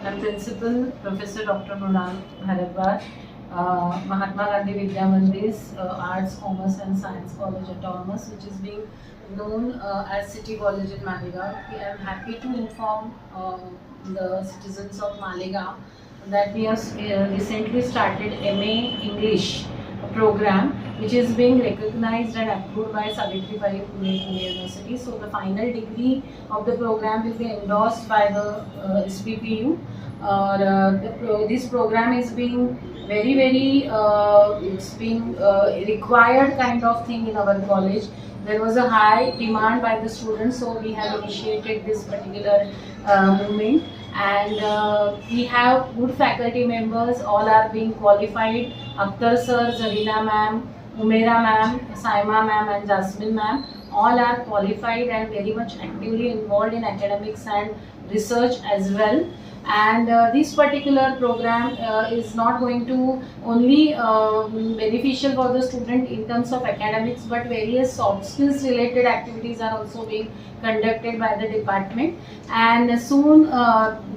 I'm Principal Professor Dr. Mrunal Bharadwaj, Mahatma Gandhi Vidya Mandir's Arts, Commerce and Science College Autonomous, which is being known as City College in Malegaon. I am happy to inform the citizens of Malegaon that we have recently started MA English program, which is being recognized and approved by Savitribai Phule University. So the final degree of the program will be endorsed by the SPPU. This program is being very it's being required kind of thing in our college. There was a high demand by the students, so we have initiated this particular movement, and we have good faculty members. All are being qualified. Akhtar sir, Zarina ma'am, Umaira ma'am, Saima ma'am and Jasmine ma'am, all are qualified and very much actively involved in academics and research as well. And this particular program is not going to only beneficial for the student in terms of academics, but various soft skills related activities are also being conducted by the department, and soon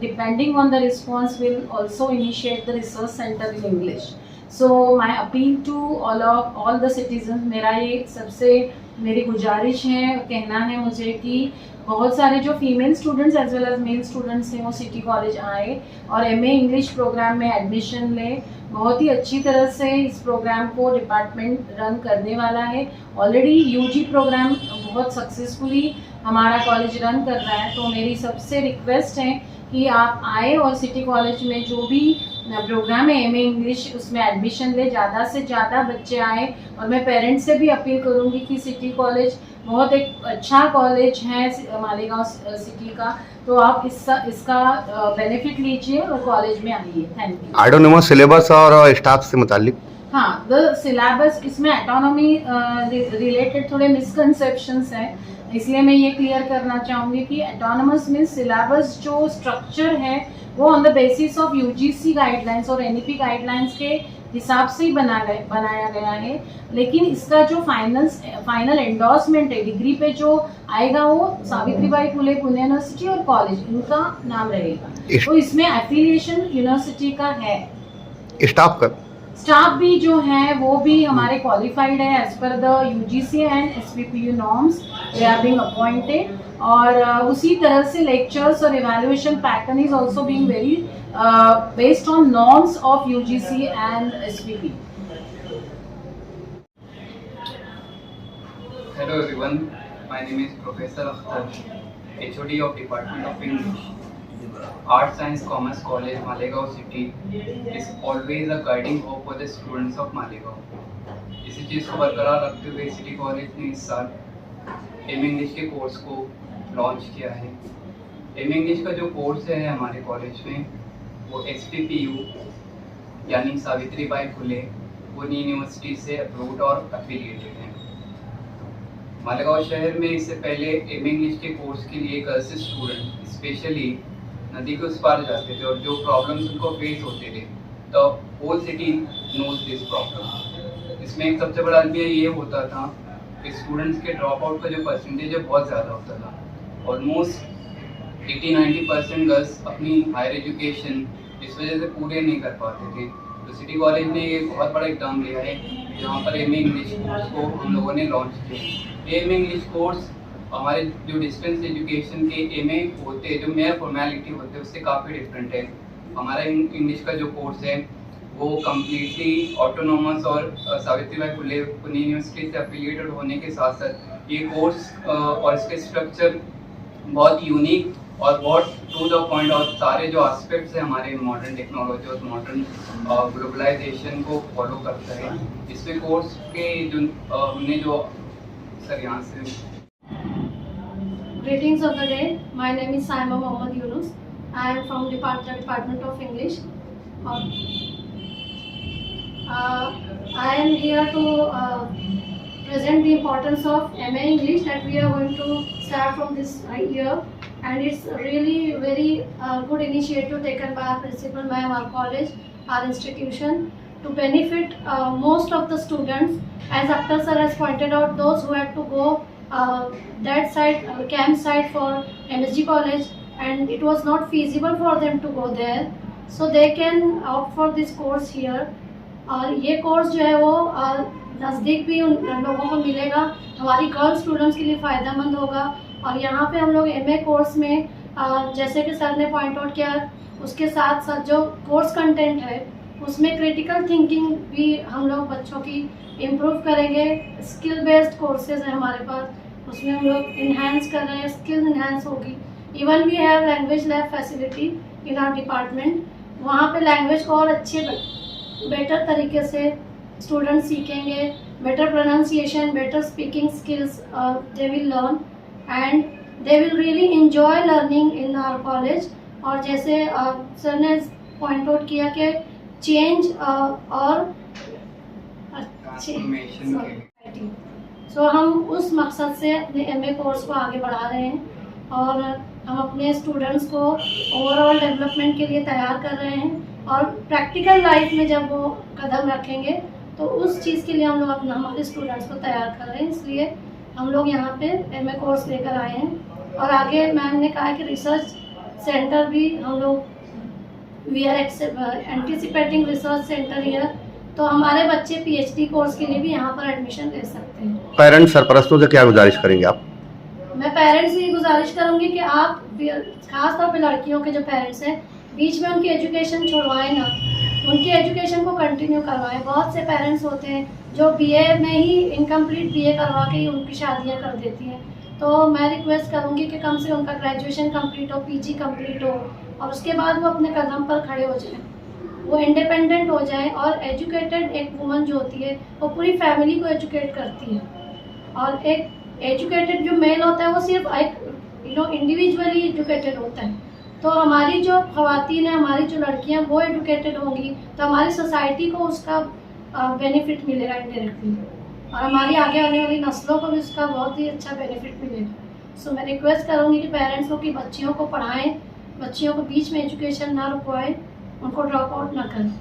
depending on the response will also initiate the research center in English. So my appeal to all the citizens, मेरा ये सबसे मेरी गुजारिश है, कहना है मुझे कि बहुत सारे जो female students as well as male students हैं वो सिटी कॉलेज आए और एमए इंग्लिश प्रोग्राम में एडमिशन लें. बहुत ही अच्छी तरह से इस प्रोग्राम को डिपार्टमेंट रन करने वाला है. ऑलरेडी यूजी प्रोग्राम बहुत सक्सेसफुली हमारा कॉलेज रन कर रहा है. तो मेरी सबसे रिक्वेस्ट है कि आप आए और सिटी कॉलेज में जो भी प्रोग्राम है एमए इंग्लिश उसमें एडमिशन ले. ज़्यादा से ज़्यादा बच्चे आए, और मैं पेरेंट्स से भी अपील करूँगी कि सिटी कॉलेज बहुत एक अच्छा कॉलेज है मालेगांव सिटी का, तो आप इसका बेनिफिट लीजिए और कॉलेज में आइए. Thank you. ऑटोनोमस सिलेबस और स्टाफ से मुतालिक. हाँ, द सिलेबस इसमें ऑटोनॉमी रिलेटेड थोड़े मिसकंसेप्शंस हैं, इसलिए मैं ये क्लियर करना चाहूँगी कि ऑटोनॉमस मीन्स सिलेबस जो स्ट्रक्चर है वो on the basis of UGC guidelines और एनईपी गाइडलाइंस के हिसाब से ही बनाया गया है. लेकिन इसका जो फाइनल एंडोर्समेंट है डिग्री पे जो आएगा वो सावित्रीबाई फुले पुणे यूनिवर्सिटी और कॉलेज इनका नाम रहेगा. तो इसमें एफिलिएशन यूनिवर्सिटी का है. स्टाफ भी जो है वो भी हमारे क्वालिफाइड है as per the UGC and SPPU norms. They are being appointed, और उसी तरह से लेक्चर्स और evaluation pattern is also being very based on norms of UGC and SPP. Hello everyone, my name is Professor Akhtar, HOD of Department of English. Arts, Science, Commerce College, Malegaon City is always a guiding hope for the students of Malegaon. इसी चीज़ को बरकरार रखते हुए city college ने इस साल M English के course को लॉन्च किया है. एम इंग्लिश का जो कोर्स है हमारे कॉलेज में वो SPPU यानी सावित्रीबाई फुले पुणे यूनिवर्सिटी से अप्रूव्ड और एफिलिएटेड है. मालेगांव शहर में इससे पहले एम इंग्लिश के कोर्स के लिए गर्ल्स स्टूडेंट स्पेशली नदी के उस पार जाते थे और जो प्रॉब्लम्स उनको फेस होते थे, तो whole city knows this problem. इसमें एक सबसे बड़ा अलमिया ये होता था कि स्टूडेंट्स के ड्रॉप आउट का जो परसेंटेज है बहुत ज़्यादा होता था. ऑलमोस्ट 80-90% गर्ल्स अपनी हायर एजुकेशन इस वजह से पूरे नहीं कर पाते थे. तो सिटी कॉलेज ने एक बहुत बड़ा एग्जाम लिया है जहाँ पर एम इंग्लिश कोर्स को हम लोगों ने लॉन्च किया. एम इंग्लिश कोर्स हमारे जो डिस्टेंस एजुकेशन के एमए होते हैं, जो मेयर फॉर्मेलिटी होते हैं, उससे काफ़ी डिफरेंट है. हमारा इंग्लिश का जो कोर्स है वो कम्प्लीटली ऑटोनोमस और सावित्रीबाई फुले पुणे यूनिवर्सिटी से एफिलिएटेड होने के साथ साथ ये कोर्स और इसके स्ट्रक्चर बहुत यूनिक और बहुत टू द पॉइंट, और सारे जो एस्पेक्ट्स हैं हमारे मॉडर्न टेक्नोलॉजी और मॉडर्न ग्लोबलाइजेशन को फॉलो करता है. इसमें कोर्स के जो हमने जो सर यहाँ से Greetings of the day. My name is Saima Mohammad Yunus. I am from Department of English. I am here to present the importance of MA English that we are going to start from this year, and it's really very good initiative taken by our principal ma'am, our college, our institution, to benefit most of the students. As Akhtar sir has pointed out, those who had to go that side, camp side for MSG college and it was not feasible for them to go there, so they can opt for this course here. और ये course जो है वो नज़दीक भी उन लोगों को मिलेगा, हमारी गर्ल स्टूडेंट्स के लिए फ़ायदेमंद होगा। और यहाँ पे हम लोग MA कोर्स में जैसे कि सर ने पॉइंट आउट किया, उसके साथ साथ जो कोर्स कंटेंट है उसमें क्रिटिकल थिंकिंग भी हम लोग बच्चों की इम्प्रूव करेंगे। स्किल बेस्ड कोर्सेज है हमारे पास, उसमें हम लोग इन्हेंस कर रहे हैं, स्किल इन्हेंस होगी। Even we have language lab facility in our department, वहाँ पे लैंग्वेज को और अच्छे बेटर तरीके से स्टूडेंट सीखेंगे, better pronunciation, better speaking skills they will learn and they will really enjoy learning in our college. और जैसे सर ने पॉइंट आउट किया कि चेंज और ट्रांसफॉर्मेशन के लिए सो हम उस मकसद से अपने MA कोर्स को आगे बढ़ा रहे हैं और हम अपने स्टूडेंट्स को ओवरऑल डेवलपमेंट के लिए तैयार कर रहे हैं। और प्रैक्टिकल लाइफ में जब वो कदम रखेंगे तो उस चीज़ के लिए हम लोग अपना हमारे स्टूडेंट्स को तैयार कर रहे हैं, इसलिए हम लोग यहाँ पे MA कोर्स लेकर आए हैं। और आगे मैम ने कहा कि रिसर्च सेंटर भी हम लोग we are anticipating research centre here, तो हमारे बच्चे PhD कोर्स के लिए भी यहाँ पर एडमिशन ले सकते हैं। पेरेंट्स सरपरस्तों से क्या गुजारिश करेंगे आप? मैं पेरेंट्स से गुजारिश करूँगी कि आप खास तौर पे लड़कियों के जो पेरेंट्स हैं बीच में उनकी एजुकेशन छोड़वाएं ना, उनकी एजुकेशन को कंटिन्यू करवाएं। बहुत से पेरेंट्स होते हैं जो BA में ही इनकम्प्लीट BA करवा के ही उनकी शादियां कर देती हैं, तो मैं रिक्वेस्ट करूंगी कि कम से उनका ग्रेजुएशन कंप्लीट हो, PG कंप्लीट हो और उसके बाद वो अपने कदम पर खड़े हो जाएं, वो इंडिपेंडेंट हो जाएं। और एजुकेटेड एक वुमन जो होती है वो पूरी फैमिली को एजुकेट करती है, और एक एजुकेटेड जो मेल होता है वो सिर्फ एक इंडिविजुअली एजुकेटेड होता है। तो हमारी जो ख़वातीन हैं, हमारी जो लड़कियां वो एजुकेटेड होंगी तो हमारी सोसाइटी को उसका बेनिफिट मिलेगा इनडायरेक्टली, और हमारी आगे आने वाली नस्लों को भी उसका बहुत ही अच्छा बेनिफिट मिलेगा। सो मैं रिक्वेस्ट करूँगी कि पेरेंट्स को कि बच्चियों को पढ़ाएं, बच्चियों को बीच में एजुकेशन ना रुकवाएं, उनको ड्रॉप आउट ना करें।